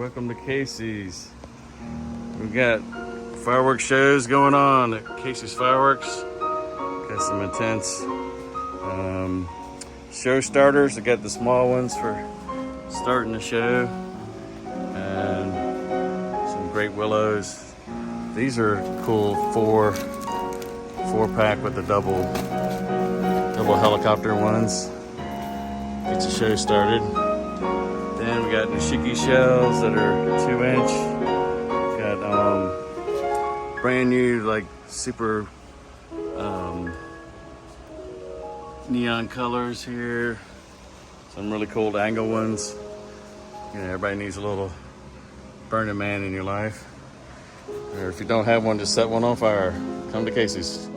Welcome to Casey's. We got fireworks shows going on at Casey's Fireworks. Got some intense show starters. I got the small ones for starting the show, and some great willows. These are cool four pack with the double helicopter ones. Get the show started. Then we got Nishiki shells that are 2-inch. Got brand new, like super neon colors here. Some really cool angle ones. You know, everybody needs a little Burning Man in your life. Or if you don't have one, just set one on fire. Come to Casey's.